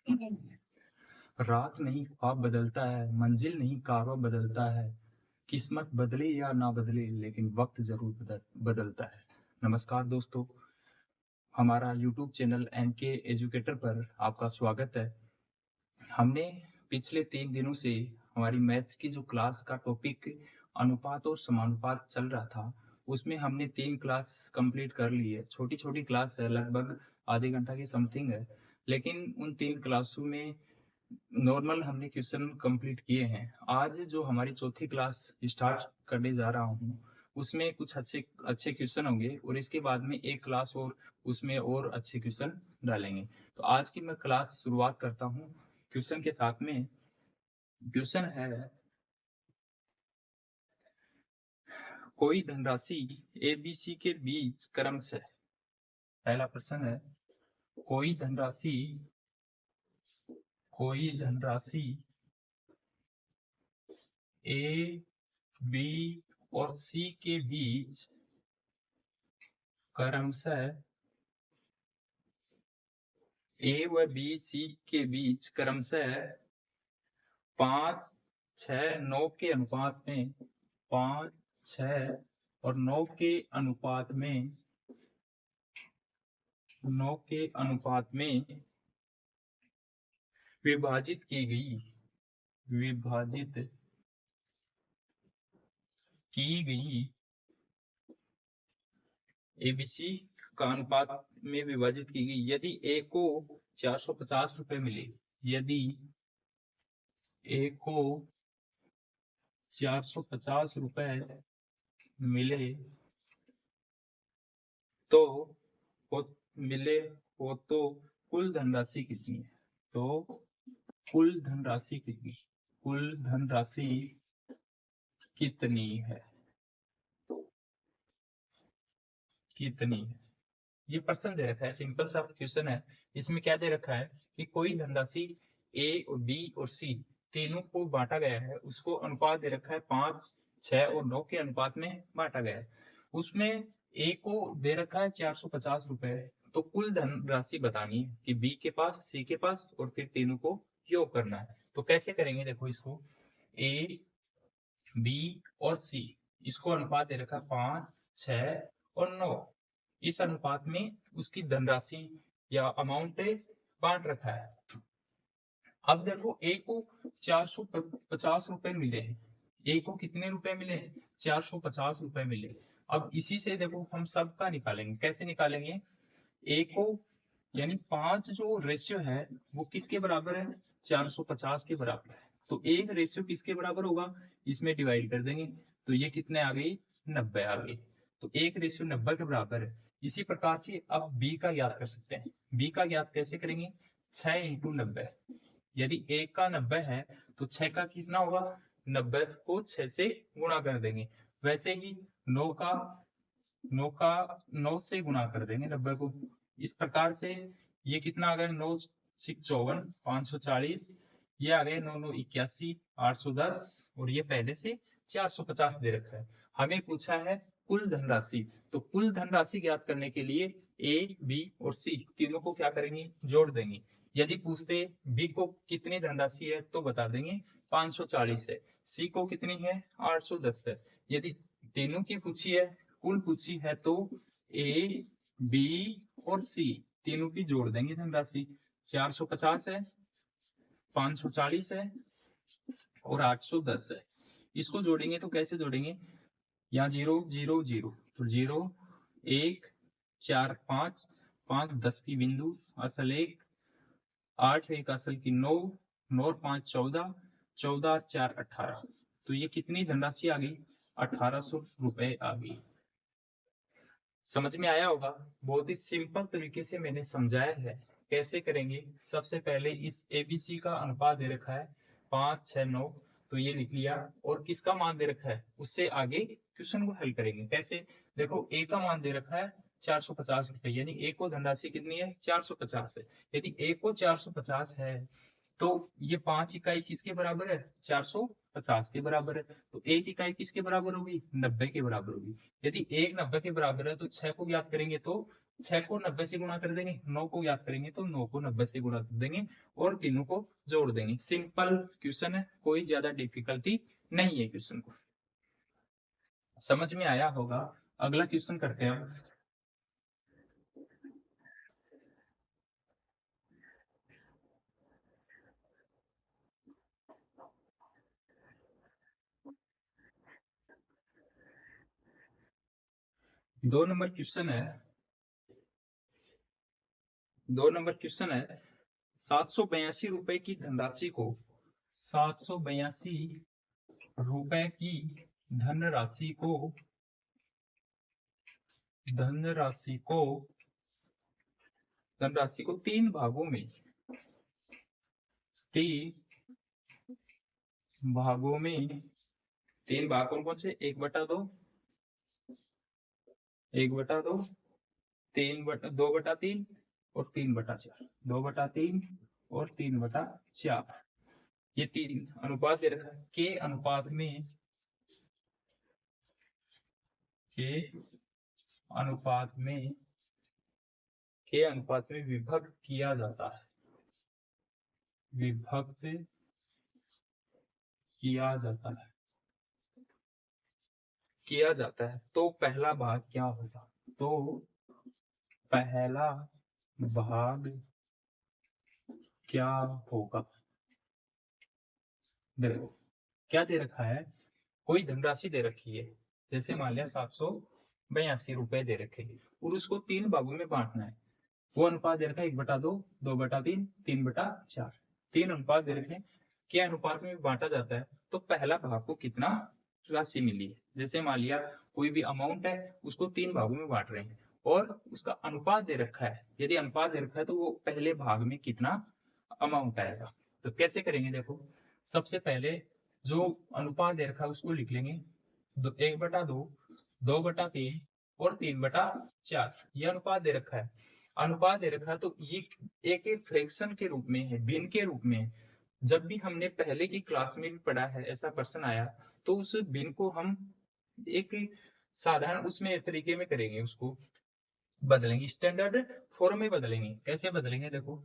रात नहीं ख्वाब बदलता है, मंजिल नहीं कारवां बदलता है। किस्मत बदले या ना बदले लेकिन वक्त जरूर बदलता है। नमस्कार दोस्तों, हमारा यूट्यूब चैनल एमके एजुकेटर पर आपका स्वागत है। हमने पिछले 3 दिनों से हमारी मैथ्स की जो क्लास का टॉपिक अनुपात और समानुपात चल रहा था, उसमें हमने 3 क्लास कंप्लीट कर ली है। छोटी छोटी क्लास है, लगभग आधे घंटा की समथिंग है, लेकिन उन 3 क्लासों में नॉर्मल हमने क्वेश्चन कंप्लीट किए हैं। आज जो हमारी चौथी क्लास स्टार्ट करने जा रहा हूँ, उसमें कुछ अच्छे अच्छे क्वेश्चन होंगे और इसके बाद में एक क्लास और उसमें और अच्छे क्वेश्चन डालेंगे। तो आज की मैं क्लास शुरुआत करता हूँ क्वेश्चन के साथ में। क्वेश्चन है, कोई धनराशि ए बी सी के बीच क्रमशः। पहला प्रश्न है, कोई धनराशि कोई धनराशि ए बी और सी के बीच क्रमशः ए व बी सी के बीच क्रमशः 5, 6, 9 के अनुपात में 5, 6 और 9 के अनुपात में 9 के अनुपात में विभाजित की गई विभाजित की गई एबीसी का अनुपात में विभाजित की गई। यदि ए को 450 रुपए मिले, यदि ए को 450 रुपए मिले तो हो मिले हो तो कुल धनराशि कितनी है? तो कुल धनराशि कितनी कुल धनराशि कितनी है कितनी है ये प्रश्न दे रखा है, सिंपल सा क्वेश्चन है। इसमें क्या दे रखा है कि कोई धनराशि ए और बी और सी तीनों को बांटा गया है, उसको अनुपात दे रखा है 5, 6 और 9 के अनुपात में बांटा गया है। उसमें ए को दे रखा है 450 रुपए, तो कुल धनराशि बतानी है कि बी के पास, सी के पास और फिर तीनों को योग करना है। तो कैसे करेंगे, देखो इसको, ए बी और सी, इसको अनुपात दे रखा 5, 6 और 9। इस अनुपात में उसकी धनराशि या अमाउंट बांट रखा है। अब देखो ए को 450 रुपए मिले हैं। ए को कितने रुपए मिले हैं? 450 रुपए मिले। अब इसी से देखो हम सबका निकालेंगे। कैसे निकालेंगे? ए को, यानी 5 जो रेशियो है वो किसके बराबर है? 450 के बराबर है। तो एक रेशियो किसके बराबर होगा? इसमें डिवाइड कर देंगे तो ये कितने आ गई? 90 आ गई। तो एक रेशियो 90 के बराबर है। इसी प्रकार से अब बी का ज्ञात कर सकते हैं। बी का ज्ञात कैसे करेंगे? 6 × 90। यदि एक का 90 है तो 6 का कितना होगा? 90 को 6 से गुणा कर देंगे। वैसे ही 9 का 9 से गुणा कर देंगे 90 को। इस प्रकार से ये कितना आ गया? 9 6 54, 540। ये आ गए 9 9 81, 810। और ये पहले से 450 दे रखा है। हमें पूछा है कुल धनराशि। तो कुल धनराशि ज्ञात करने के लिए ए बी और सी तीनों को क्या करेंगे? जोड़ देंगे। यदि पूछते बी को कितनी धनराशि है तो बता देंगे 540 है। सी को कितनी है? 810 है। यदि तीनों की पूछी है, कुल पूछी है, तो ए बी और सी तीनों की जोड़ देंगे धनराशि। 450 है, 540 है और 810 है। इसको जोड़ेंगे तो कैसे जोड़ेंगे? यहाँ 0 0 0, तो 0 1 4 5, 5 10 की बिंदु, असल 1, 8 1 असल की 9, 9 और 5 14, 14 और 4 18। तो ये कितनी धनराशि आ गई? 1800 रुपए आ गई। समझ में आया होगा। बहुत ही सिंपल तरीके से मैंने समझाया है। कैसे करेंगे? सबसे पहले इस एबीसी का अनुपात दे रखा है 5, 6, 9, तो ये लिख लिया। और किसका मान दे रखा है उससे आगे क्वेश्चन को हल करेंगे। कैसे? देखो ए का मान दे रखा है 450 रुपए, यानी ए को धनराशि कितनी है? 450 है। यदि ए को 450 है तो ये 5 इकाई किसके बराबर है? 450 के बराबर है। तो 1 इकाई किसके बराबर होगी? 90 के बराबर होगी। यदि 1 90 के बराबर है तो 6 को ज्ञात करेंगे तो 6 को 90 से गुणा कर देंगे, 9 को याद करेंगे तो 9 को 90 से गुणा कर देंगे और तीनों को जोड़ देंगे। सिंपल क्वेश्चन है, कोई ज्यादा डिफिकल्टी नहीं है क्वेश्चन को। समझ में आया होगा। अगला क्वेश्चन करते हैं हम। दो नंबर क्वेश्चन है 782 रुपए की धनराशि को 782 रुपए की धनराशि को धनराशि को धनराशि को तीन भागों में तीन भाग कौन कौन से, 1/2, 1/2, 2/3 और 3/4, 2/3 और 3/4, ये तीन अनुपात दे रखा है। के अनुपात में विभक्त किया जाता है, विभक्त किया जाता है। तो पहला भाग क्या होगा, तो पहला भाग क्या होगा। देखो क्या दे रखा है, कोई धनराशि दे रखी है, जैसे मान लिया 782 रुपए दे रखे हैं और उसको तीन भागों में बांटना है। वो अनुपात दे रखा है 1/2, 2/3, 3/4, तीन अनुपात दे रखे हैं। क्या अनुपात में बांटा जाता है, तो पहला भाग को कितना राशि मिली है। जैसे मान लिया कोई भी अमाउंट है, उसको तीन भागों में बांट रहे हैं और उसका अनुपात दे रखा है। यदि अनुपात दे रखा है तो वो पहले भाग में कितना अमाउंट आएगा। तो कैसे करेंगे, देखो सबसे पहले जो अनुपात दे रखा है उसको लिख लेंगे 1/2, 2/3 और 3/4, ये अनुपात दे रखा है। अनुपात दे रखा है तो ये एक फ्रैक्शन के रूप में है, भिन्न के रूप में है। जब भी हमने पहले की क्लास में भी पढ़ा है, ऐसा प्रश्न आया तो उस भिन्न को हम एक साधारण उसमें तरीके में करेंगे, उसको बदलेंगे, स्टैंडर्ड फॉर्म में बदलेंगे। कैसे बदलेंगे, देखो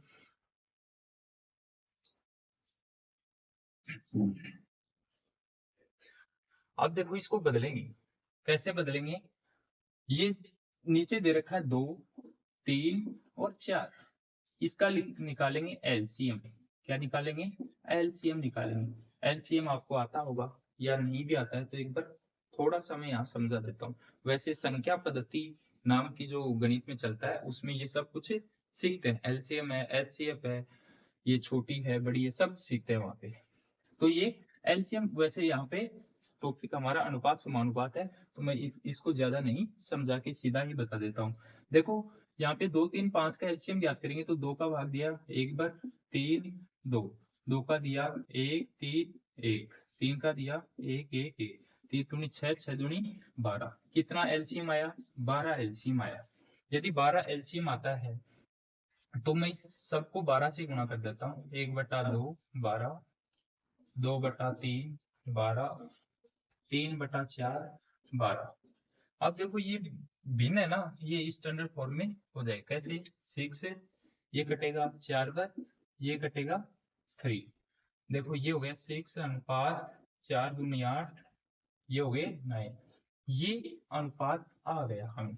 अब देखो इसको बदलेंगे, कैसे बदलेंगे। ये नीचे दे रखा है 2, 3 और 4, इसका निकालेंगे एलसीएम। क्या निकालेंगे, एलसीएम निकालेंगे। एलसीएम आपको आता होगा या नहीं भी आता है तो एक बार थोड़ा सा मैं यहाँ समझा देता हूँ। वैसे संख्या पद्धति नाम की जो गणित में चलता है उसमें ये सब कुछ सीखते हैं। एलसीएम है, एचसीएफ है, ये छोटी है बड़ी है, सब सीखते हैं वहां पे। तो ये एलसीएम, वैसे यहाँ पे टॉपिक हमारा अनुपात समानुपात है तो मैं इसको ज्यादा नहीं समझा के सीधा ही बता देता हूँ। देखो यहाँ पे 2, 3, 5 का एलसीएम याद करेंगे तो 2 का भाग दिया 1 बार, 3, 2, 2 का दिया 1, 3, 1, 3 का दिया 1, 1, 1, 3 दूनी 6, 6 दूनी 12, कितना एलसीएम आया, 12 एलसीएम आया। यदि 12 एलसीएम आता है तो मैं इस सबको 12 से गुणा कर देता हूँ। 1/2 12, 2/3 12, 3/4 12। अब देखो ये भिन्न है ना, ये स्टैंडर्ड फॉर्म में हो जाएगा। कैसे, 6 ये कटेगा 4 बार, ये कटेगा 3। देखो ये हो गया 6 अनुपात 4 दूनी 8, ये हो गए 9। ये अनुपात आ गया हमें,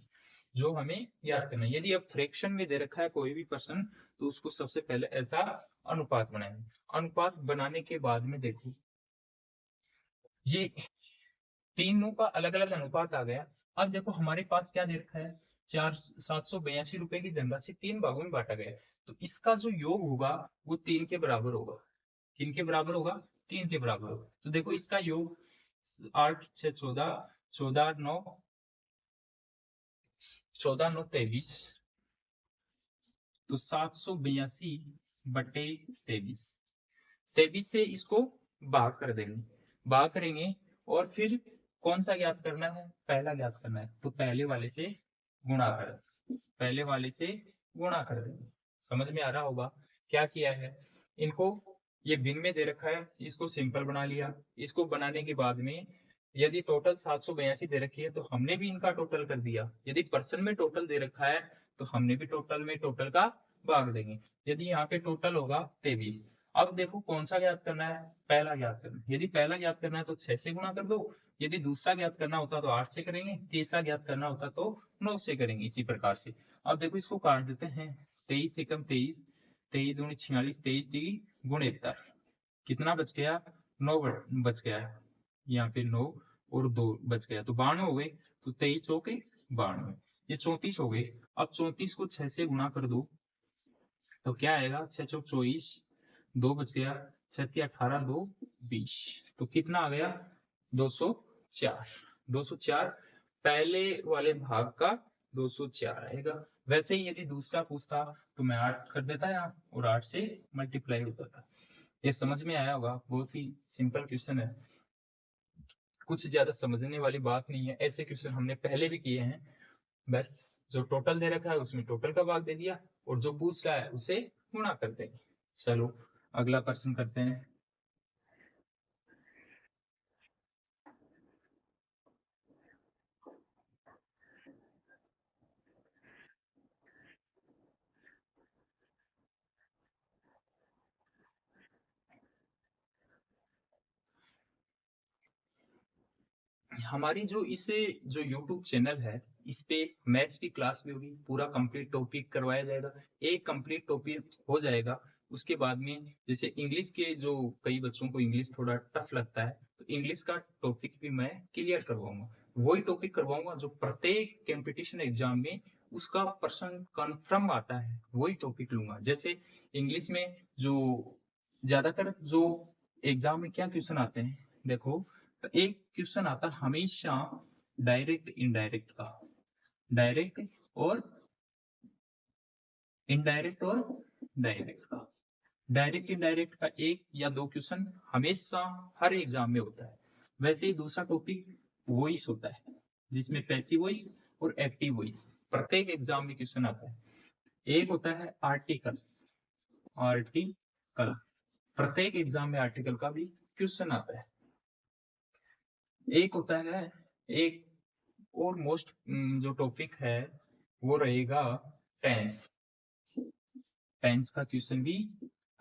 जो हमें याद करना है। यदि अब फ्रैक्शन में दे रखा है कोई भी प्रश्न तो उसको सबसे पहले ऐसा अनुपात बनाएंगे। अनुपात बनाने के बाद में देखो ये तीनों का अलग अलग अनुपात आ गया। अब देखो हमारे पास क्या दे रखा है, 782 रुपए की धनराशि तीन भागों में बांटा गया है। तो इसका जो योग होगा वो 3 के बराबर होगा। किन के बराबर होगा, 3 के बराबर होगा। तो देखो इसका योग 8, 6, 14, 14, 9, 14, 9, 23, तो 782/23, 23 से इसको भाग कर देंगे, भाग करेंगे और फिर कौन सा ज्ञात करना है, पहला ज्ञात करना है। तो पहले वाले से गुणा कर, पहले वाले से गुणा कर देंगे। समझ में आ रहा होगा क्या किया है। इनको ये भिन्न में दे रखा है, इसको सिंपल बना लिया। इसको बनाने के बाद में यदि टोटल 782 दे रखी है तो हमने भी इनका टोटल कर दिया। यदि पर्सन में टोटल दे रखा है तो हमने भी टोटल में टोटल का भाग देंगे। यदि यहाँ पे टोटल होगा 23। अब देखो कौन सा ज्ञात करना है, पहला ज्ञात करना है। यदि पहला ज्ञात करना है तो 6 से गुणा कर दो, यदि दूसरा ज्ञात करना होता तो 8 से करेंगे, तीसरा ज्ञात करना होता तो 9 से करेंगे, इसी प्रकार से। अब देखो इसको काट देते हैं, 23 एकम 23, 23 दूनी 46, 23 दी गुण 71, कितना बच गया, 9 बच गया, यहाँ पे 9 और 2 बच गया, तो 92 हो गए। तो 23 चौके 92, ये 34 हो गए। अब 34 को 6 से गुणा कर दो तो क्या आएगा, 6 चौक 24, 2 बच गया, 6 18, 2 20, तो कितना आ गया, 204। 204 पहले वाले भाग का 204 आएगा। वैसे ही यदि दूसरा पूछता तो मैं 8 कर देता यहाँ और 8 से मल्टीप्लाई होता था। ये समझ में आया होगा, बहुत ही सिंपल क्वेश्चन है, कुछ ज्यादा समझने वाली बात नहीं है। ऐसे क्वेश्चन हमने पहले भी किए हैं, बस जो टोटल दे रखा है उसमें टोटल का भाग दे दिया और जो पूछ रहा है उसे गुणा कर देंगे। चलो अगला प्रश्न करते हैं। हमारी जो YouTube चैनल है, इस पे मैथ्स की क्लास भी होगी, पूरा कंप्लीट टॉपिक करवाया जाएगा। एक कंप्लीट टॉपिक हो जाएगा, उसके बाद में जैसे इंग्लिश के जो कई बच्चों को इंग्लिश थोड़ा टफ लगता है, तो इंग्लिश का टॉपिक भी मैं क्लियर करवाऊंगा। वही टॉपिक करवाऊंगा जो प्रत्येक कंपटीशन एग्जाम में उसका प्रश्न कन्फर्म आता है, वही टॉपिक लूंगा। जैसे इंग्लिश में जो ज्यादातर जो एग्जाम में क्या क्वेश्चन आते हैं, देखो एक क्वेश्चन आता हमेशा डायरेक्ट इनडायरेक्ट का, डायरेक्ट और इनडायरेक्ट और डायरेक्ट का, डायरेक्ट इनडायरेक्ट का एक या दो क्वेश्चन हमेशा हर एग्जाम में होता है। वैसे ही दूसरा टॉपिक वॉइस होता है, जिसमें पैसिव वॉइस और एक्टिव वॉइस प्रत्येक एग्जाम में क्वेश्चन आता है। एक होता है आर्टिकल, आर्टिकल प्रत्येक एग्जाम में आर्टिकल का भी क्वेश्चन आता है। एक होता है, एक और मोस्ट जो टॉपिक है वो रहेगा टेंस। टेंस का क्वेश्चन भी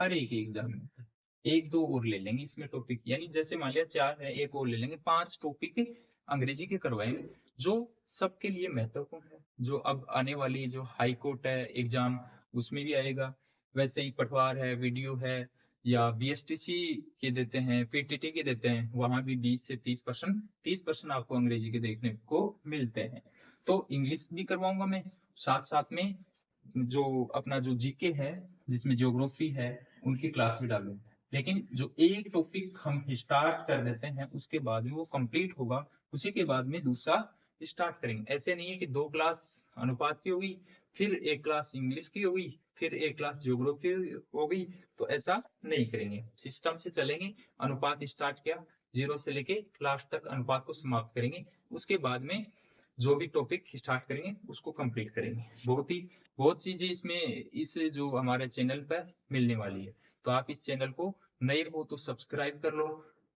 हर एक एग्जाम में, एक दो और ले लेंगे इसमें टॉपिक, यानी जैसे मान लिया 4 है, एक और ले लेंगे, 5 टॉपिक अंग्रेजी के करवाएंगे जो सबके लिए महत्वपूर्ण है, जो अब आने वाली जो हाई कोर्ट है एग्जाम उसमें भी आएगा। वैसे ही पटवार है, वीडियो है, या बीएसटीसी के देते हैं, पीटीटी के देते हैं, वहां भी 20 से 30%, 30% आपको अंग्रेजी के देखने को मिलते हैं। तो इंग्लिश भी करवाऊंगा मैं, साथ साथ में जो अपना जो जीके है, जिसमें ज्योग्राफी है, उनकी क्लास भी डालूंगा। लेकिन जो एक टॉपिक हम स्टार्ट कर देते हैं उसके बाद में वो कंप्लीट होगा, उसी के बाद में दूसरा स्टार्ट करेंगे। ऐसे नहीं है कि 2 क्लास अनुपात की होगी, फिर एक क्लास इंग्लिश की होगी, फिर एक क्लास ज्योग्राफी होगी, तो ऐसा नहीं करेंगे, सिस्टम से चलेंगे। अनुपात स्टार्ट किया, 0 से लेके लास्ट तक अनुपात को समाप्त करेंगे, उसके बाद में जो भी टॉपिक स्टार्ट करेंगे उसको कंप्लीट करेंगे। बहुत चीजें इसमें इस जो हमारे चैनल पर मिलने वाली है। तो आप इस चैनल को नए हो तो सब्सक्राइब कर लो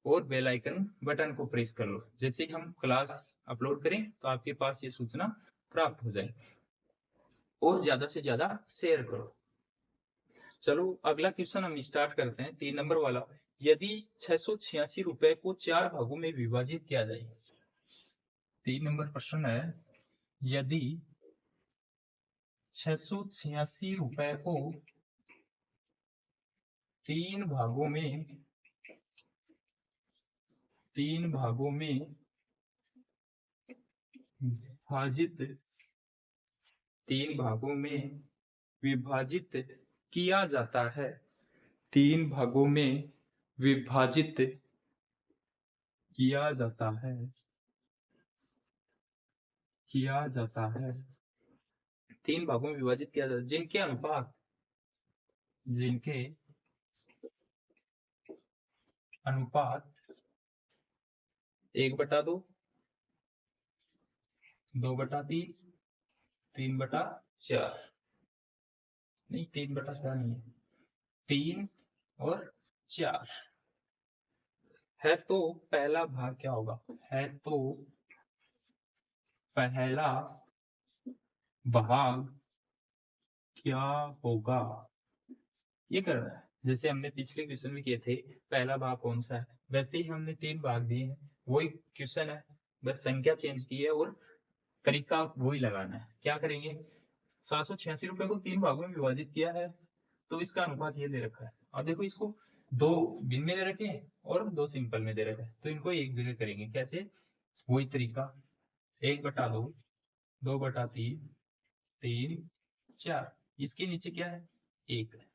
और बेल आइकन बटन को प्रेस कर लो, जैसे ही हम क्लास अपलोड करें तो आपके पास ये सूचना प्राप्त हो जाए। और ज्यादा से ज्यादा शेयर करो। चलो अगला क्वेश्चन हम स्टार्ट करते हैं, 3 नंबर वाला। यदि 686 रुपए को 4 भागों में विभाजित किया जाए, 3 नंबर प्रश्न है, यदि 686 रुपए को 3 भागों में, 3 भागों में विभाजित, 3 भागों में विभाजित किया जाता है, 3 भागों में विभाजित किया जाता है, किया जाता है, 3 भागों में विभाजित किया जाता है, जिनके अनुपात, जिनके अनुपात 1/2, 2/3, 3/4, नहीं 3/4 नहीं है, 3 और 4 है, तो पहला भाग क्या होगा, है तो पहला भाग क्या होगा, ये करना है। जैसे हमने पिछले क्वेश्चन में किए थे, पहला भाग कौन सा है, वैसे ही हमने 3 भाग दिए हैं, वही क्वेश्चन है, बस संख्या चेंज की है और तरीका वही लगाना है। क्या करेंगे, 786 रुपए को 3 भागों में विभाजित किया है, तो इसका अनुपात ये दे रखा है। अब देखो इसको 2 भिन्न में दे रखे हैं और 2 सिंपल में दे रखा है, तो इनको एक जगह करेंगे। कैसे, वही तरीका, 1/2, 2/3, 3, 4। इसके नीचे क्या है, 1 है।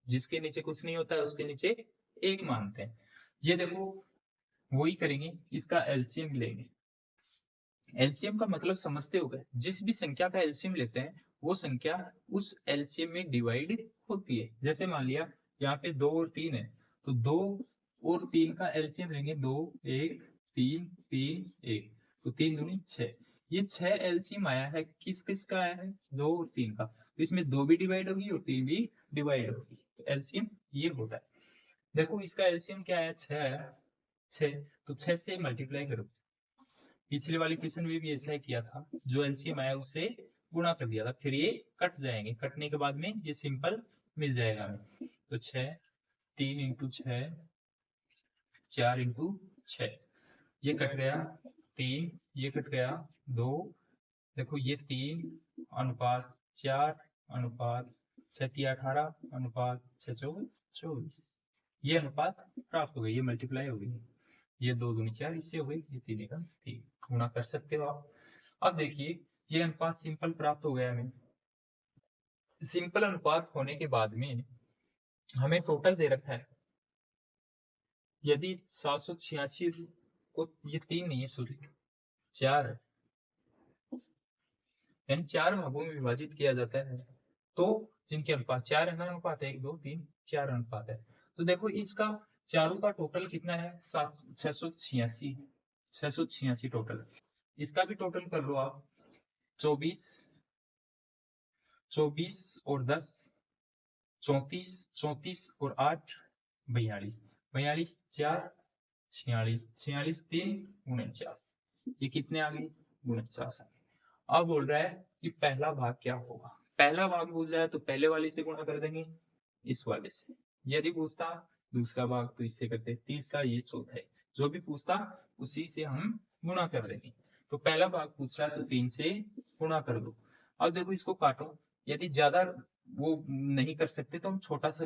जिसके नीचे कुछ नहीं होता है उसके नीचे 1 मानते हैं। ये देखो वही करेंगे, इसका एलसीएम लेंगे। एलसीएम का मतलब समझते हो गए, जिस भी संख्या का एलसीएम लेते हैं वो संख्या उस एलसीएम में डिवाइड होती है। जैसे मान लिया यहाँ पे 2 और 3 है, तो 2 और 3 का एलसीएम लेंगे, 2 1 3 3 1, तो 3 दूनी 6। ये 6 एलसीएम आया है, किस किस का आया है, 2 और 3 का, तो इसमें 2 भी डिवाइड होगी और 3 भी डिवाइड होगी, तो एलसीएम ये होता है। देखो इसका एलसीएम क्या है, 6 है, 6, तो 6 से मल्टीप्लाई करो। पिछले वाले क्वेश्चन में भी ऐसा ही किया था, जो एलसीएम आया उससे गुणा कर दिया था, फिर ये कट जाएंगे, कटने के बाद में ये सिंपल मिल जाएगा हमें। तो 6, 3 इंटू 6, 4 इंटू 6, ये कट गया 3, ये कट गया 2, देखो ये 3 अनुपात 4 अनुपात 6 18 अनुपात 6 24, ये अनुपात प्राप्त हो गई, ये मल्टीप्लाई हो गई। ये 2 दूनी 4, इससे हो गई, ये 3 एकम 3, गुणा कर सकते हो आप। अब देखिए ये अनुपात सिंपल प्राप्त हो गया हमें। सिंपल अनुपात होने के बाद में हमें टोटल दे रखा है, यदि 786 को, ये 3 नहीं है सॉरी 4 है, यानी 4 भागों में विभाजित किया जाता है, तो जिनके अनुपात 4 है ना, अनुपात 1 2 3 4 अनुपात है। तो देखो इसका चारों का टोटल कितना है, 686, 686 टोटल। इसका भी टोटल कर लो आप, 24 24 और 10 34, 34 और 8 42, 42 4 46, 46 3 49, ये कितने आ गए, 49 आ गए। अब बोल रहा है कि पहला भाग क्या होगा, पहला भाग पूछ रहा है तो पहले वाले से गुणा कर देंगे, इस वाले से। यदि पूछता दूसरा भाग तो इससे करते, तीसरा ये, चौथा है, जो भी पूछता उसी से हम गुणा कर देंगे। तो पहला भाग पूछ रहा है तो 3 से गुणा कर दो। अब देखो इसको काटो, यदि ज्यादा वो नहीं कर सकते तो हम छोटा सा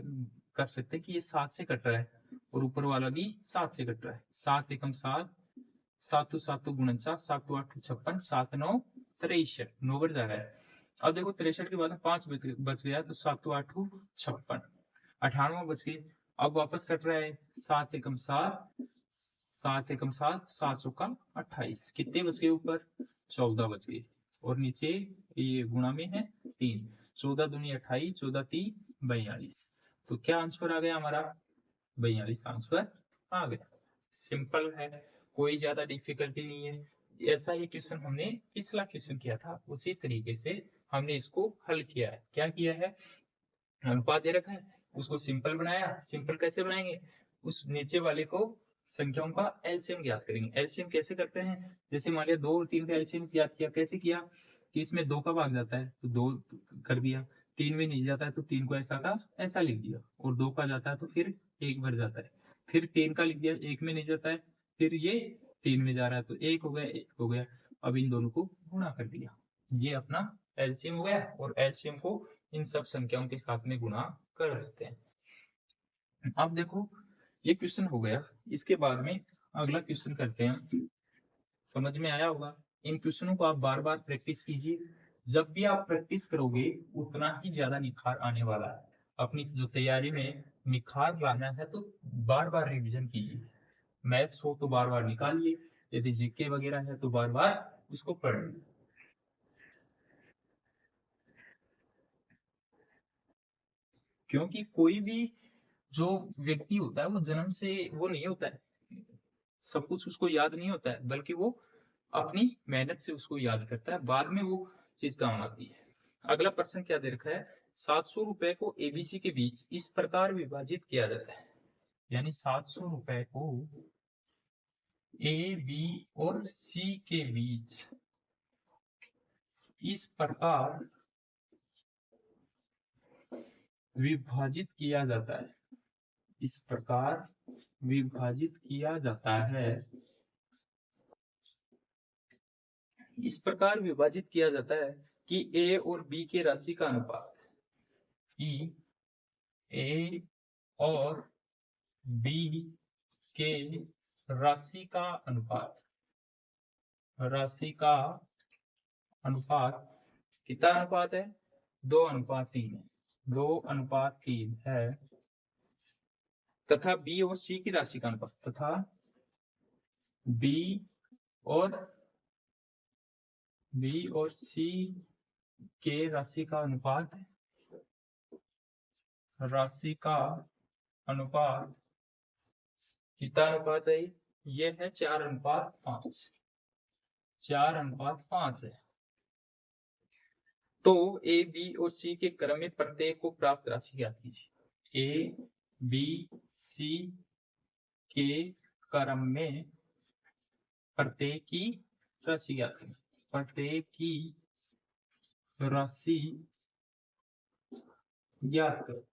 कर सकते कि ये 7 से कट रहा है और ऊपर वाला भी 7 से कट रहा है। 7 एकम 7, 7 7 49, 7 8 56, 7 9 63, 9 बढ़ जा रहा है। अब देखो 63 के बाद में 5 बच गया, तो 7 8 56, 98 बच गई। अब वापस कट रहा है, 7 एकम 7, 7 एकम 7, 7 चौका 28, कितने बच गए ऊपर, 14 बच गए, और नीचे ये गुणा में है 3, 14 दूनी 28, 14 3 42, तो क्या आंसर आ गया हमारा, 42 आंसर आ गया। सिंपल है, कोई ज्यादा डिफिकल्टी नहीं है। ऐसा ही क्वेश्चन हमने पिछला क्वेश्चन किया था, उसी तरीके से हमने इसको हल किया है। क्या किया है, अनुपात दे रखा है, उसको सिंपल बनाया। सिंपल कैसे बनाएंगे, उस नीचे वाले को संख्याओं का एलसीएम ज्ञात करेंगे। एलसीएम कैसे करते हैं, जैसे मान लिया 2 और 3 का एलसीएम ज्ञात किया, कैसे किया कि इसमें 2 का भाग जाता है तो 2 कर दिया, 3 में नहीं जाता है तो 3 को ऐसा का ऐसा लिख दिया, और 2 का जाता है तो फिर 1 भर जाता है, फिर 3 का लिख दिया, 1 में नहीं जाता है, फिर ये 3 में जा रहा है तो 1 हो गया, 1 हो गया। अब इन दोनों को गुणा कर दिया, ये अपना एलसीएम हो गया, और एलसीएम को इन सब संख्याओं के साथ में गुणा कर देते हैं। अब देखो ये क्वेश्चन हो गया, इसके बाद में अगला क्वेश्चन करते हैं। समझ में आया होगा, इन क्वेश्चनों को आप बार बार प्रैक्टिस कीजिए, जब भी आप प्रैक्टिस करोगे उतना ही ज्यादा निखार आने वाला है। अपनी जो तैयारी में निखार लाना है तो बार बार रिविजन कीजिए। मैथ्स हो तो बार बार निकालिए, यदि जीके वगैरह है तो बार बार उसको पढ़िए। क्योंकि कोई भी जो व्यक्ति होता है वो जन्म से वो नहीं होता है, सब कुछ उसको याद नहीं होता है, बल्कि वो अपनी मेहनत से उसको याद करता है, बाद में वो चीज काम आती है। अगला प्रश्न क्या दे रखा है, 700 रुपए को एबीसी के बीच इस प्रकार विभाजित किया जाता है, यानी 700 रुपए को ए बी और सी के बीच इस प्रकार विभाजित किया जाता है, इस प्रकार विभाजित किया जाता है, इस प्रकार विभाजित किया जाता है कि ए और बी के राशि का अनुपात, कि ए और बी के राशि का अनुपात, राशि का अनुपात कितना अनुपात है, 2:3 है, 2:3 है, तथा बी और सी की राशि का अनुपात, तथा बी और सी के राशि का अनुपात, राशि का अनुपात कितना अनुपात है, ये है 4:5, 4:5 है। तो ए बी और सी के क्रम में प्रत्येक को प्राप्त राशि ज्ञात कीजिए। ए बी सी के क्रम में प्रत्येक की राशि ज्ञात करें, प्रत्येक की राशि ज्ञात करो।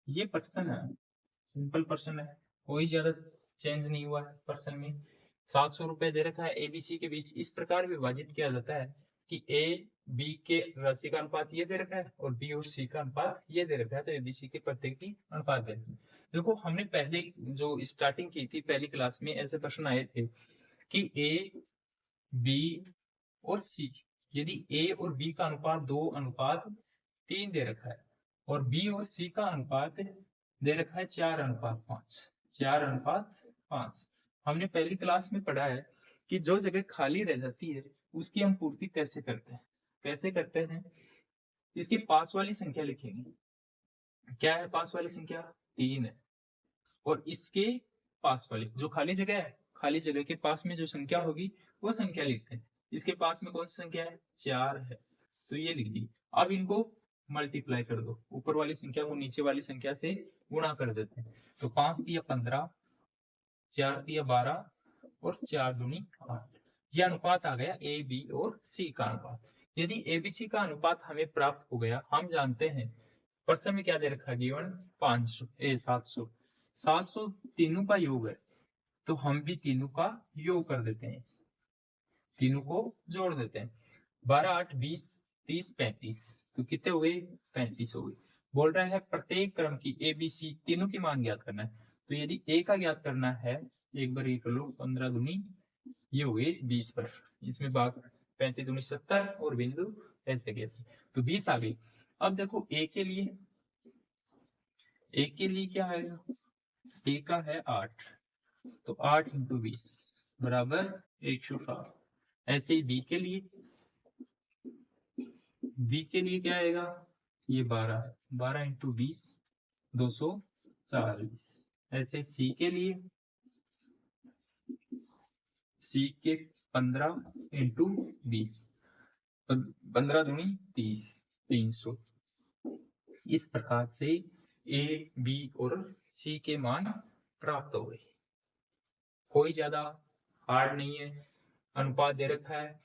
ये प्रश्न है, सिंपल प्रश्न है, कोई ज्यादा चेंज नहीं हुआ है प्रश्न में। 700 रुपए दे रखा है, एबीसी के बीच इस प्रकार विभाजित किया जाता है कि ए बी के राशि का अनुपात ये दे रखा है और बी और सी का अनुपात ये दे रखा है, तो एबीसी के प्रत्येक की अनुपात दे रखा है। देखो हमने पहले जो स्टार्टिंग की थी पहली क्लास में, ऐसे प्रश्न आए थे कि ए बी और सी, यदि ए और बी का अनुपात 2:3 दे रखा है और बी और सी का अनुपात दे रखा है 4:5, 4:5। हमने पहली क्लास में पढ़ा है कि जो जगह खाली रह जाती है उसकी हम पूर्ति कैसे करते हैं, कैसे करते हैं, इसके पास वाली संख्या लिखेंगे। क्या है पास वाली संख्या, 3 है, और इसके पास वाली जो खाली जगह है, खाली जगह के पास में जो संख्या होगी वो संख्या लिखते हैं। इसके पास में कौन सी संख्या है, 4 है, तो ये लिख दी। अब इनको मल्टीप्लाई कर दो, ऊपर वाली संख्या को नीचे वाली संख्या से गुणा कर देते हैं, तो 5 तिया 15, 4 तिया 12 और 4 दूनी 8। यह अनुपात आ गया ए बी और सी का अनुपात। यदि एबीसी का अनुपात हमें प्राप्त हो गया, हम जानते हैं प्रश्न में क्या दे रखा है, गिवन 700, 700 तीनों का योग है, तो हम भी तीनों का योग कर देते हैं, तीनों को जोड़ देते हैं। 12, 8, 20, 30, 35, तो कितने हो गए, 35 हो गए। बोल रहा है प्रत्येक क्रम की ए बी सी तीनों की मान ज्ञात करना है, तो यदि ए का ज्ञात करना है, एक बार ये कर लो, 15 दूनी ये हो गए 20 पर, इसमें भाग 35 दूनी 70 और बिंदु ऐसे कैसे, तो 20 आ गई। अब देखो ए के लिए, ए के लिए क्या आएगा, ए का है 8, तो 8 × 20 बराबर 160। ऐसे ही बी के लिए, बी के लिए क्या आएगा, ये 12 है, 12 × 20 240। ऐसे सी के लिए, सी के 15 × 20 15 दूनी 30, 300। इस प्रकार से ए बी और सी के मान प्राप्त हो गए। कोई ज्यादा हार्ड नहीं है, अनुपात दे रखा है,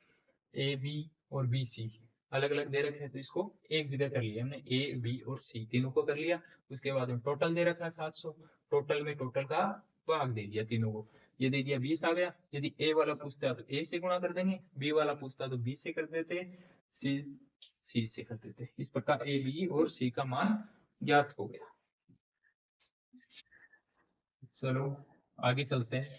ए बी और बी सी अलग अलग दे रखे हैं, तो इसको एक जगह कर लिया हमने, ए बी और सी तीनों को कर लिया। उसके बाद में टोटल दे रखा है 700, टोटल में टोटल का भाग दे दिया तीनों को, ये दे दिया 20 आ गया। यदि ए वाला पूछता है तो ए से गुणा कर देंगे, बी वाला पूछता है तो बी से कर देते, सी से कर देते। इस प्रकार ए बी और सी का मान ज्ञात हो गया। चलो आगे चलते हैं।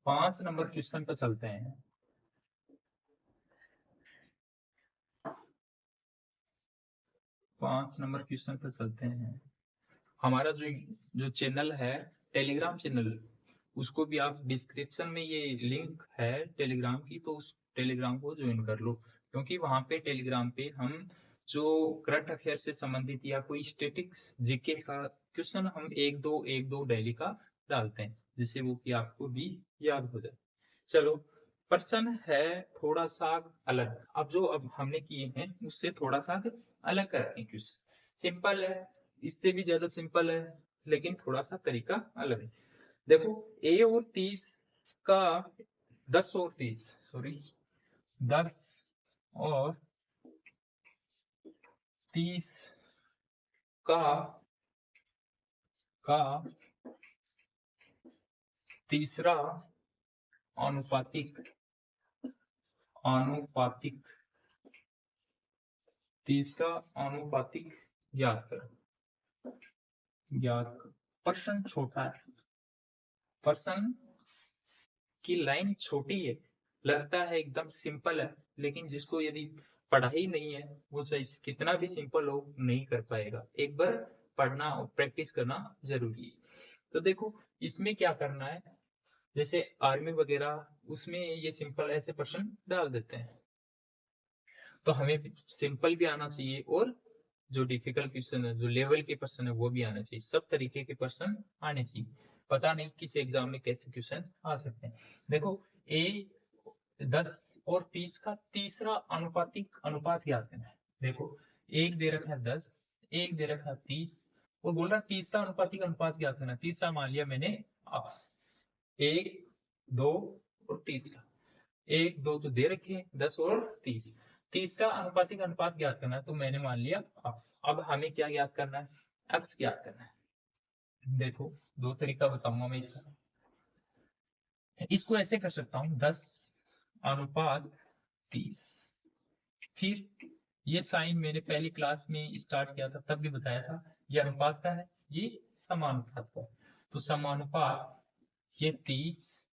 5 नंबर क्वेश्चन पर चलते हैं। 5 नंबर क्वेश्चन पर चलते हैं। हमारा जो जो चैनल है टेलीग्राम चैनल, उसको भी आप डिस्क्रिप्शन में ये लिंक है टेलीग्राम की, तो उस टेलीग्राम को ज्वाइन कर लो, क्योंकि वहां पे टेलीग्राम पे हम जो करंट अफेयर से संबंधित या कोई स्टेटिक्स जीके का क्वेश्चन हम एक दो डेली का डालते हैं, जिससे वो कि आपको भी याद हो जाए। चलो प्रश्न है थोड़ा सा अलग, अब जो अब हमने किए हैं उससे थोड़ा सा अलग करके क्वेश्चन, सिंपल है, इससे भी ज्यादा सिंपल है, लेकिन थोड़ा सा तरीका अलग है। देखो ए और 30 का 10 और 30 सॉरी 10 और 30 का तीसरा आनुपातिक याद करो। प्रश्न छोटा है, प्रश्न की लाइन छोटी है, लगता है एकदम सिंपल है, लेकिन जिसको यदि पढ़ाई नहीं है वो चाहे कितना भी सिंपल हो नहीं कर पाएगा। एक बार पढ़ना और प्रैक्टिस करना जरूरी है। तो देखो इसमें क्या करना है, जैसे आर्मी वगैरह उसमें ये सिंपल ऐसे प्रश्न डाल देते हैं, तो हमें सिंपल भी आना चाहिए और जो डिफिकल्ट क्वेश्चन है, जो लेवल के क्वेश्चन है वो भी आना चाहिए। सब तरीके के क्वेश्चन आने चाहिए। पता नहीं किस एग्जाम में कैसे क्वेश्चन आ सकते हैं। देखो ए 10 और 30 का तीसरा अनुपातिक अनुपात याद करना है। देखो एक दे रखा है 10, एक दे रखा है 30, और बोल रहा तीसरा अनुपातिक अनुपात याद करना है। तीसरा मान लिया मैंने अक्स, 1 2 और तीसरा 1 2 तो दे रखे हैं 10 और 30। तीसरा अनुपातिक अनुपात ज्ञात करना है, तो मैंने मान लिया अक्स। अब हमें क्या ज्ञात करना है, अक्स ज्ञात करना है। देखो दो तरीका बताऊंगा मैं इसका। इसको ऐसे कर सकता हूं 10 अनुपात 30। फिर ये साइन मैंने पहली क्लास में स्टार्ट किया था तब भी बताया था, ये अनुपात का है, ये समानुपात का है। तो समानुपात ये 30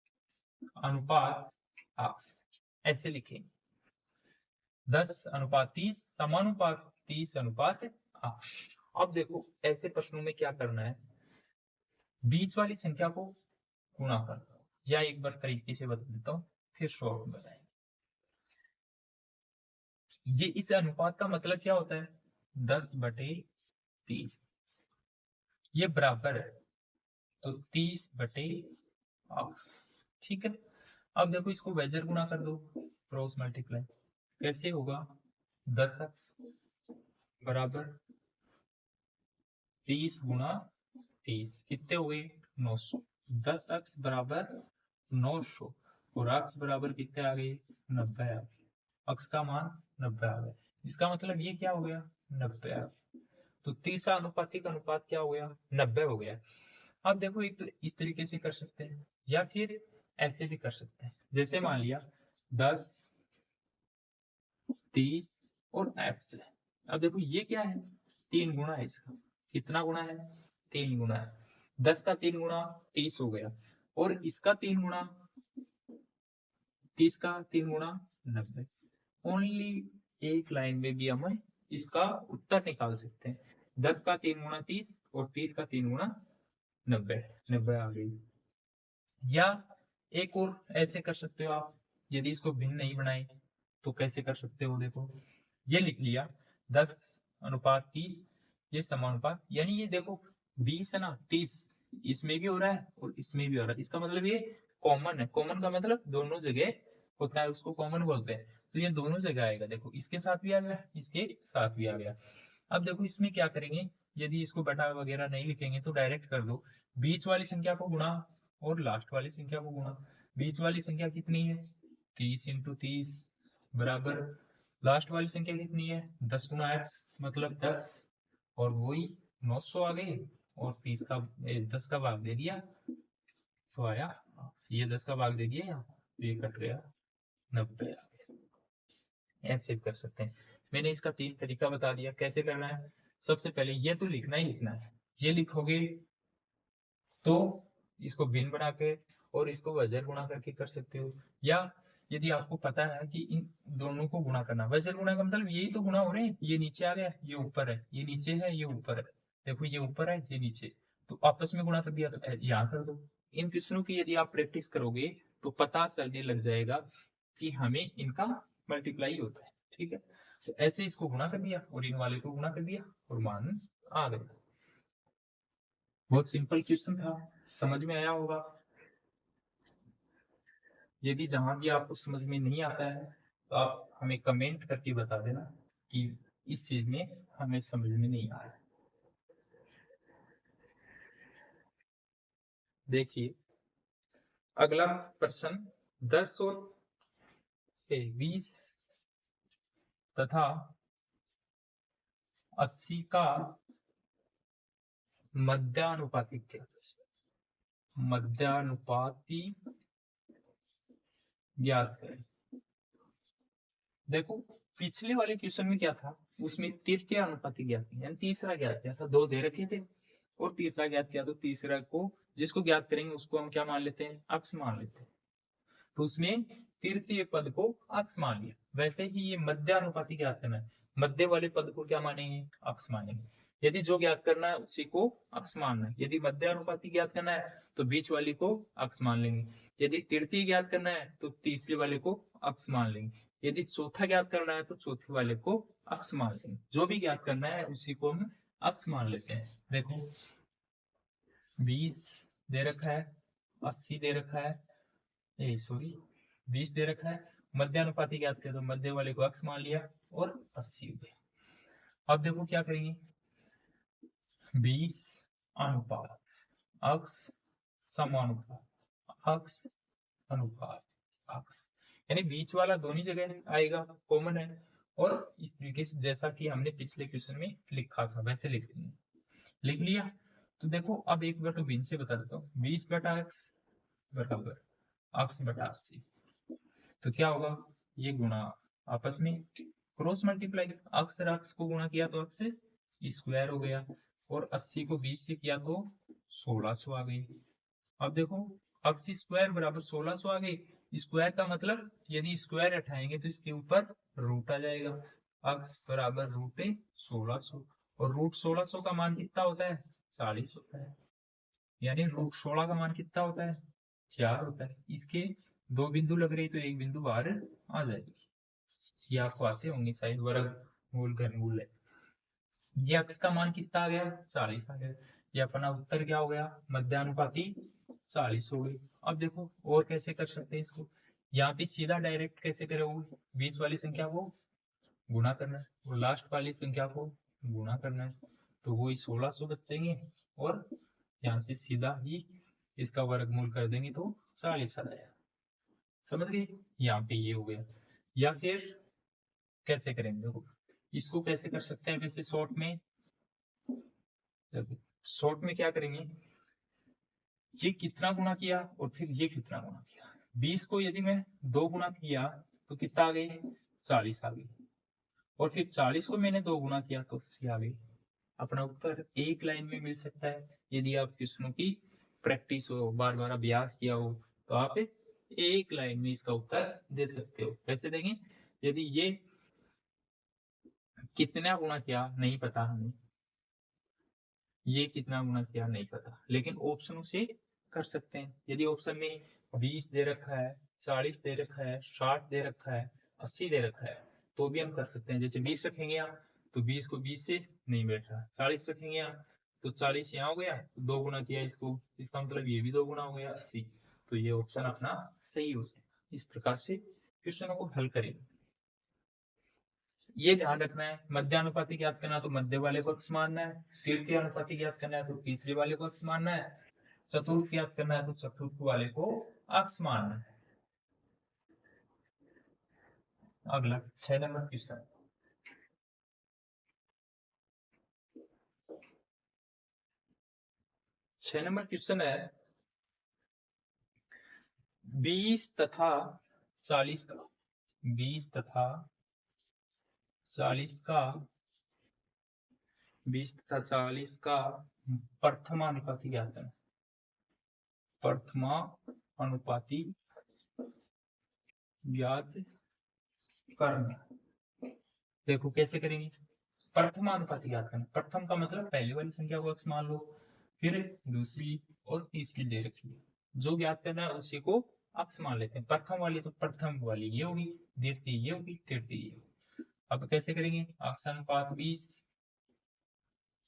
अनुपात अक्स ऐसे लिखेंगे। 10 अनुपात 30 समानुपात 30 अनुपात 8। अब देखो ऐसे प्रश्नों में क्या करना है, बीच वाली संख्या को गुणा कर, या एक बार तरीके से बता देता हूं फिर शॉर्ट में बताएंगे। ये इस अनुपात का मतलब क्या होता है, 10/30 ये बराबर है तो 30/8। ठीक है। अब देखो इसको वैजर गुणा कर दो, क्रॉस मल्टीप्लाई कैसे होगा, 10x बराबर 30 गुणा 30 कितने हुए 900। 10x बराबर 900 और x बराबर कितने आ गए 90 आ गए। x का मान 90 आ गया। इसका मतलब ये क्या हो गया 90 आ गया। तो तीसरा अनुपातिक अनुपात क्या हो गया 90 हो गया। अब देखो एक तो इस तरीके से कर सकते हैं या फिर ऐसे भी कर सकते हैं। जैसे मान लिया 10 30 और x है। अब देखो ये क्या है 3 गुना है इसका। कितना गुना है 3 गुना है। 10 का 3 गुना 30 हो गया, और इसका 3 गुना 30 का 3 गुना 90। ओनली एक लाइन में भी हम इसका उत्तर निकाल सकते हैं। 10 का 3 गुना 30 और 30 का 3 गुना 90, 90 आ गई। या एक और ऐसे कर सकते हो आप, यदि इसको भिन्न नहीं बनाए तो कैसे कर सकते हो, देखो ये लिख लिया 10 अनुपात 30 ये समानुपात, यानी ये देखो 20 है ना 30 इसमें भी हो रहा है और इसमें भी हो रहा है। इसका मतलब ये कॉमन है। कॉमन का मतलब दोनों जगह होता है, उसको कॉमन बोलते हैं। तो ये दोनों जगह आएगा। देखो इसके साथ भी आ गया, इसके साथ भी आ गया। अब देखो इसमें क्या करेंगे, यदि इसको बटा वगैरह नहीं लिखेंगे तो डायरेक्ट कर दो, बीच वाली संख्या को गुणा और लास्ट वाली संख्या को गुणा। बीच वाली संख्या कितनी है 30 इंटू 30 बराबर लास्ट वाली संख्या कितनी है 10 गुना एक्स मतलब 10, और वही 900 आ गई, और 30 का 10 का भाग दे दिया तो आया, ये 10 का भाग दे दिया तो ये कट गया 90 आ गया। ऐसे भी कर सकते हैं। मैंने इसका 3 तरीका बता दिया कैसे करना है। सबसे पहले ये तो लिखना ही लिखना है, ये लिखोगे तो इसको भिन्न बना के और इसको वजर गुणा करके कर सकते हो। या यदि आपको पता है कि इन दोनों को गुणा करना, वजर गुणा का मतलब यही तो गुणा हो रहे हैं, ये नीचे आ गया ये ऊपर है, ये नीचे है ये ऊपर है। देखो ये ऊपर है ये नीचे, तो आपस में गुणा कर दिया तो यहाँ कर दो। इन क्वेश्चनों की यदि आप प्रैक्टिस करोगे तो पता चलने लग जाएगा कि हमें इनका मल्टीप्लाई होता है। ठीक है, तो ऐसे इसको गुणा कर दिया और इन वाले को गुणा कर दिया और मान आ गया। बहुत सिंपल क्वेश्चन था, समझ में आया होगा। यदि जहां भी आपको समझ में नहीं आता है तो आप हमें कमेंट करके बता देना कि इस चीज में हमें समझ में नहीं आ रहा है। देखिए अगला प्रश्न 10 और 20 तथा 80 का मध्यानुपाती ज्ञात करें। देखो पिछले वाले क्वेश्चन में क्या था, उसमें तृतीय अनुपाती ज्ञात किया, यानी तीसरा ज्ञात किया था। दो दे रखे थे और तीसरा ज्ञात किया, तो तीसरा को जिसको ज्ञात करेंगे उसको हम क्या मान लेते हैं, अक्ष मान लेते हैं। तो उसमें तृतीय पद को अक्ष मान लिया। वैसे ही ये मध्यानुपाती ज्ञात करना है, मध्य वाले पद को क्या मानेंगे, अक्ष मानेंगे। यदि जो ज्ञात करना है उसी को अक्ष मानना है। यदि मध्यानुपाती ज्ञात करना है तो बीच वाली को अक्ष मान लेंगे। यदि तृतीय ज्ञात करना है तो तीसरे वाले को अक्ष मान लेंगे। यदि चौथा ज्ञात करना है तो चौथे वाले को अक्ष मान लेंगे। जो भी ज्ञात करना है उसी को हम अक्ष मान लेते हैं। देखो 20 दे रखा है, 80 दे रखा है, 20 दे रखा है, मध्यानुपाती ज्ञात किया तो मध्य वाले को अक्ष मान लिया और 80 हो गया। अब देखो क्या करेंगे, 20 अनुपात अक्ष समानुपात अक्ष अनुपात अक्ष, यानी बीच वाला दोनों जगह आएगा, कॉमन है। और इस तरीके से जैसा कि हमने पिछले क्वेश्चन में लिखा था वैसे लिख लिया। तो देखो अब एक बार तो बिन से बता देता हूँ, 20 बटा अक्ष बराबर अक्ष बटा 80। तो क्या होगा, ये गुणा आपस में क्रॉस मल्टीप्लाई, अक्ष और अक्ष को गुणा किया तो अक्ष स्क्वायर हो गया, और 80 को 20 से किया तो 1600 आ गई। अब देखो अक्ष स्क्वायर बराबर 1600 आ गई। स्क्वायर का मतलब यदि स्क्वायर हटाएंगे तो इसके ऊपर रूट आ जाएगा। अक्ष बराबर रूट 1600, और रूट 1600 का मान कितना होता है, 40 होता है। यानी रूट 16 का मान कितना होता है, 4 होता है। इसके दो बिंदु लग रही तो एक बिंदु बाहर आ जाएगी। ये आपको आते होंगे शायद, वर्गमूल घनमूल है। ये अक्ष का मान कितना आ गया, 40 आ गया। ये अपना उत्तर क्या हो गया, मध्यानुपाती 40 हो गई। अब देखो और कैसे कर सकते हैं इसको, यहाँ पे सीधा डायरेक्ट कैसे करोगे, बीच वाली संख्या को गुणा करना है और लास्ट वाली संख्या को गुणा करना है, तो वो 1600 बचेंगे, और यहाँ से सीधा ही इसका वर्गमूल कर देंगे तो 40 आ जाएगा। समझ गए, यहाँ पे ये हो गया। या फिर कैसे करेंगे, देखो इसको कैसे कर सकते हैं वैसे शॉर्ट में क्या करेंगे, ये कितना गुना किया और फिर ये कितना गुना किया। 20 को यदि मैं 2 गुना किया तो कितना आ गई, 40 आ गई, और फिर 40 को मैंने 2 गुना किया तो 80 आ गई। अपना उत्तर एक लाइन में मिल सकता है। यदि आप क्वेश्चनों की प्रैक्टिस हो, बार बार अभ्यास किया हो, तो आप एक लाइन में इसका उत्तर दे सकते हो। कैसे देंगे, यदि ये कितना गुना किया नहीं पता हमें, ये कितना गुना किया नहीं पता, लेकिन ऑप्शनों से कर सकते हैं। यदि ऑप्शन में 20 दे रखा है, 40 दे रखा है, 60 दे रखा है, 80 दे रखा है, तो भी हम कर सकते हैं। जैसे 20 रखेंगे यहाँ तो 20 को 20 से नहीं बैठ रहा, 40 रखेंगे यहाँ तो 40 यहाँ हो गया, 2 गुना किया इसको, इसका मतलब ये भी 2 गुना हो गया 80। तो ये ऑप्शन अपना सही हो जाए। इस प्रकार से क्वेश्चनों को हल करेंगे। ये ध्यान रखना है, मध्यानुपाती ज्ञात करना तो मध्य वाले को अक्ष मानना है, तृतीय अनुपाती ज्ञात करना है तो तीसरे वाले को अक्ष मानना है, चतुर्थ ज्ञात करना है तो चतुर्थ वाले को अक्ष मानना है। अगला 6 नंबर क्वेश्चन, है 20 तथा 40 का 20 तथा 40 का 20 तथा 40 का प्रथमानुपाती ज्ञात करना, प्रथमानुपाती ज्ञात करना। देखो कैसे करेंगे, प्रथमानुपाती ज्ञात करना, प्रथम का मतलब पहले वाली संख्या को अक्ष मान लो, फिर दूसरी और तीसरी दे रखी है, जो ज्ञात करना है उसी को अक्ष मान लेते हैं। प्रथम वाली तो प्रथम वाली ये होगी, द्वितीय ये होगी, तृतीय ये होगी। अब कैसे करेंगे, अक्ष अनुपात 20,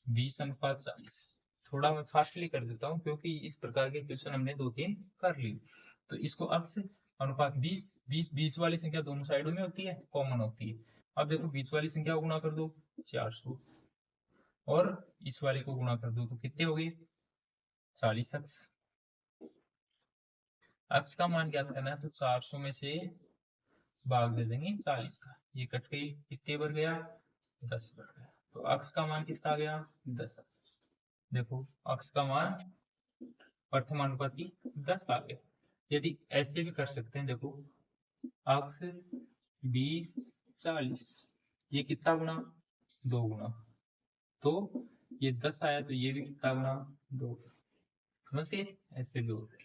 20 अनुपात 40। थोड़ा मैं फास्टली कर देता हूँ क्योंकि इस प्रकार के क्वेश्चन हमने 2-3 कर लिए। तो इसको अक्ष अनुपात 20, 20 वाली संख्या दोनों साइडों में होती है, कॉमन होती है। अब देखो 20 वाली संख्या को गुणा कर दो 400, और इस वाले को गुणा कर दो तो कितने हो गए, 40 अक्ष। अक्ष का मान ज्ञात करना है तो 400 में से भाग दे देंगे 40 का, ये कट गई, कितने बार गया 10 बार गया, तो अक्स का मान कितना आ गया 10। देखो अक्स का मान प्रथमानुपाती 10 आ गया। यदि ऐसे भी कर सकते हैं, देखो अक्स 20 40, ये कितना गुना 2 गुना, तो ये 10 आया तो ये भी कितना गुना 2, समझ गए, ऐसे भी होता है।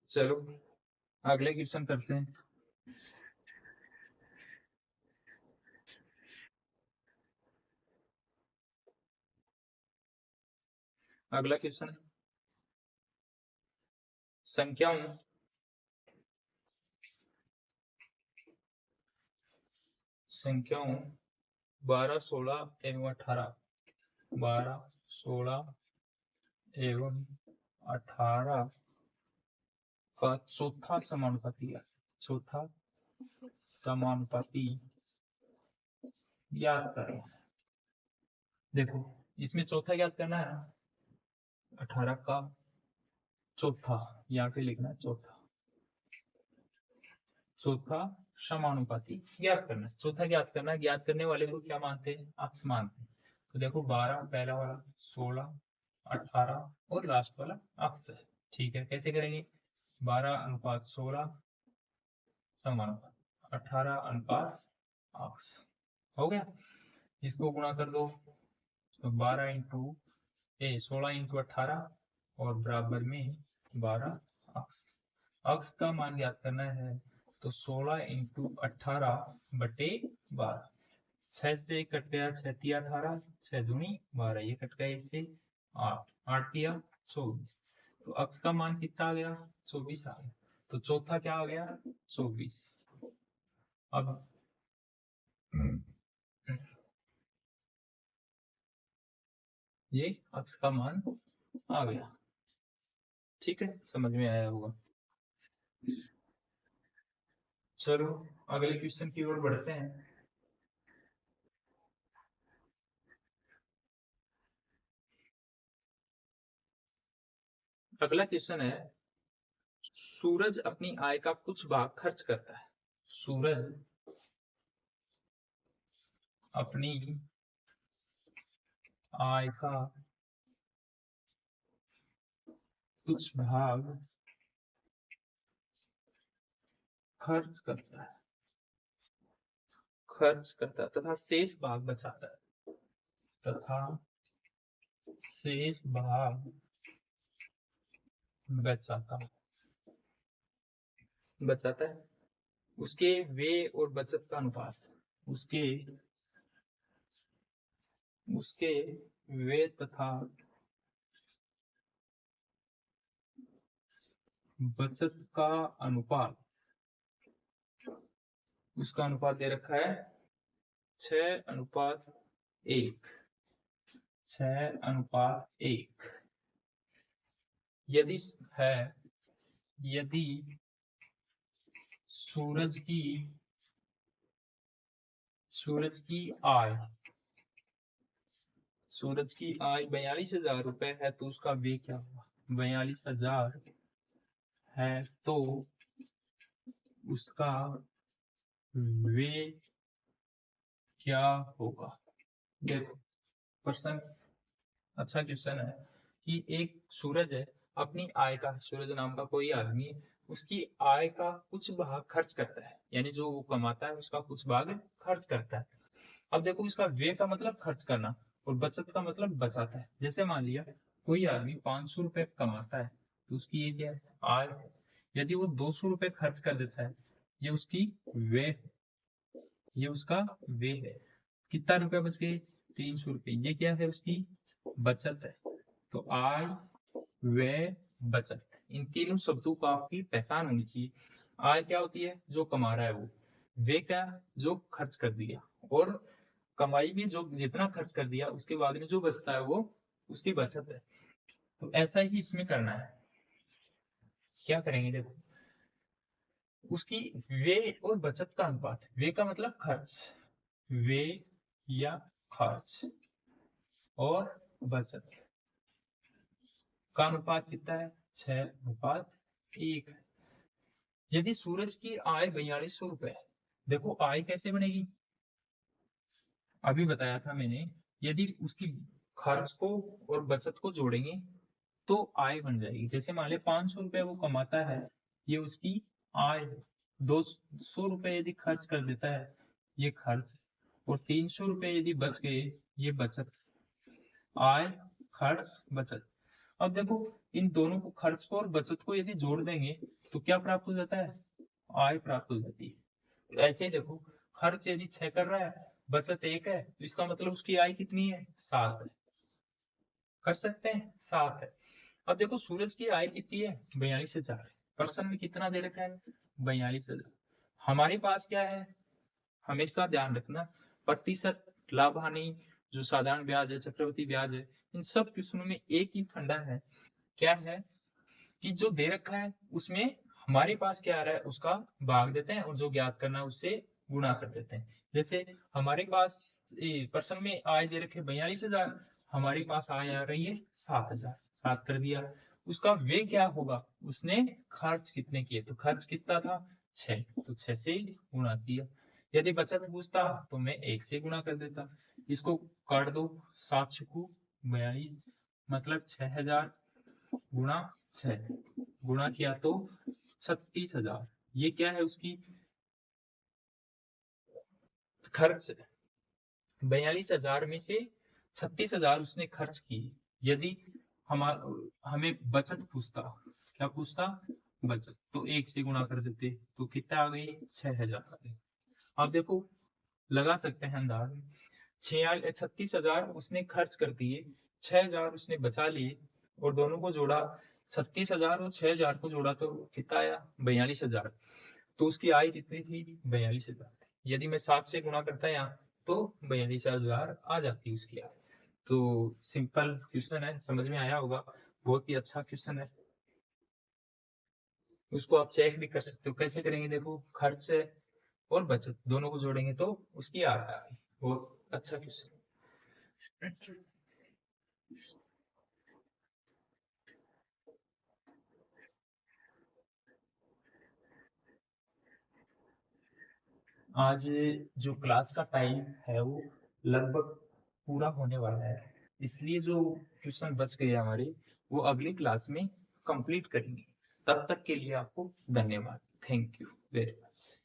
चलो अगले क्वेश्चन करते हैं। अगला क्वेश्चन, संख्याओं संख्याओं 12 16 एवं 18, 12 16 एवं 18 का चौथा समानुपाती है, चौथा समानुपाती याद करें। देखो इसमें चौथा याद करना है, 18 का चौथा, यहाँ पे लिखना है चौथा, चौथा समानुपाती ज्ञात करना है। चौथा ज्ञात करना है, ज्ञात करने वाले को क्या मानते हैं, अक्ष मानते हैं। तो देखो 12 पहला वाला, 16 18 और लास्ट वाला अक्ष है। ठीक है, कैसे करेंगे, 12 अनुपात 16 समानुपात 18 अनुपात अक्ष, हो गया। इसको गुणा कर दो, तो 12 इंटू 16 इंटू 18 और बराबर में 12 अक्ष। अक्ष का मान ज्ञात करना है, तो 16 इंटू 18 बटे 12, 6 से कट गया 6 तिया 18, 6 दूनी 12, ये कट गया इससे 8, 8 तिया 24, तो अक्ष का मान कितना आ गया 24 आ गया। तो चौथा क्या आ गया 24। अब ये अक्ष का मान आ गया। ठीक है, समझ में आया होगा। चलो अगले क्वेश्चन की ओर बढ़ते हैं। अगला क्वेश्चन है, सूरज अपनी आय का कुछ भाग खर्च करता है। सूरज अपनी आय का कुछ भाग खर्च करता है, तथा शेष भाग बचाता है, तथा शेष भाग बचाता है। उसके व्यय और बचत का अनुपात, उसके व्यय तथा बचत का अनुपात, उसका अनुपात दे रखा है 6:1, 6:1। यदि है, यदि सूरज की आय 42,000 रुपए है, तो उसका व्यय क्या होगा, 42,000 है तो उसका व्यय क्या होगा। देखो प्रश्न अच्छा क्वेश्चन है कि एक सूरज है, अपनी आय का, सूरज नाम का कोई आदमी है, उसकी आय का कुछ भाग खर्च करता है, यानी जो वो कमाता है उसका कुछ भाग खर्च करता है। अब देखो इसका व्यय का मतलब खर्च करना और बचत का मतलब बचाता है। जैसे मान लिया कोई आदमी 500 रुपए कमाता है, तो उसकी ये क्या है, आय है। यदि वो 200 रुपए खर्च कर देता है, ये उसकी व्यय, ये उसका व्यय है। कितना रुपया बच गए 300 रुपये, ये क्या है उसकी बचत है। तो आय व्यय बचत, इन तीनों शब्दों को आपकी पहचान होनी चाहिए। आय क्या होती है, जो कमा रहा है वो, व्यय क्या, जो खर्च कर दिया, और कमाई भी जो जितना खर्च कर दिया उसके बाद में जो बचता है वो उसकी बचत है। तो ऐसा ही इसमें करना है। क्या करेंगे, देखो उसकी व्यय और बचत का अनुपात, व्यय का मतलब खर्च, व्यय या खर्च, और बचत का अनुपात कितना है 6:1। यदि सूरज की आय 4200 रुपए है, देखो आय कैसे बनेगी, अभी बताया था मैंने, यदि उसकी खर्च को और बचत को जोड़ेंगे तो आय बन जाएगी। जैसे मान ले 500 रुपए वो कमाता है, ये उसकी आय है। 200 रुपए यदि खर्च कर देता है, ये खर्च, और 300 रुपए यदि बच गए, ये बचत। आय, खर्च, बचत। अब देखो इन दोनों को, खर्च को और बचत को यदि जोड़ देंगे तो क्या प्राप्त हो जाता है, आय प्राप्त हो जाती है। तो ऐसे ही देखो, खर्च यदि 6 कर रहा है, बचत 1 है, तो इसका मतलब उसकी आय कितनी है, 7 है। कर सकते हैं, 7 है। अब देखो सूरज की आय कितनी है, 42,000। पर्सन में कितना दे रखा है, 42,000। हमारे पास क्या है, हमेशा ध्यान रखना, प्रतिशत, लाभ हानि, जो साधारण ब्याज है, चक्रवृद्धि ब्याज है, इन सब क्वेश्चनों में एक ही फंडा है, क्या है कि जो दे रखा है उसमें हमारे पास क्या आ रहा है उसका भाग देते हैं, और जो ज्ञात करना है उससे गुणा कर देते हैं। जैसे हमारे पास पर्सन में आय दे रखे 42,000, हमारे पास आय आ रही है 7,000, 7 कर दिया। उसका वे क्या होगा, उसने खर्च कितने किए, तो खर्च कितना था, 6, तो 6 से गुणा किया। यदि बचत पूछता तो मैं 1 से गुणा कर देता। इसको काट दो, 7 छकू 42, मतलब 6,000 गुणा 6, गुणा किया तो 36,000। ये क्या है, उसकी खर्च। 42,000 में से 36,000 उसने खर्च की। यदि हम हमें बचत पूछता, क्या पूछता, बचत, तो 1 से गुणा कर देते, तो कितना आ गई, 6,000 आ गई। अब देखो लगा सकते हैं अंदाज, 36,000 उसने खर्च कर दिए, 6,000 उसने बचा लिए, और दोनों को जोड़ा, 36,000 और 6,000 को जोड़ा तो कितना आया, 42,000। तो उसकी आय कितनी थी, 42,000। यदि मैं 7 से गुणा करता यहाँ, तो 42,000 आ जाती उसकी आय। तो सिंपल क्वेश्चन है, समझ में आया होगा, बहुत ही अच्छा क्वेश्चन है। उसको आप चेक भी कर सकते हो, कैसे करेंगे, देखो खर्च और बचत दोनों को जोड़ेंगे तो उसकी आय आएगी। बहुत अच्छा क्वेश्चन। आज जो क्लास का टाइम है वो लगभग पूरा होने वाला है, इसलिए जो क्वेश्चन बच गए हमारे, वो अगली क्लास में कंप्लीट करेंगे। तब तक के लिए आपको धन्यवाद। Thank you very much.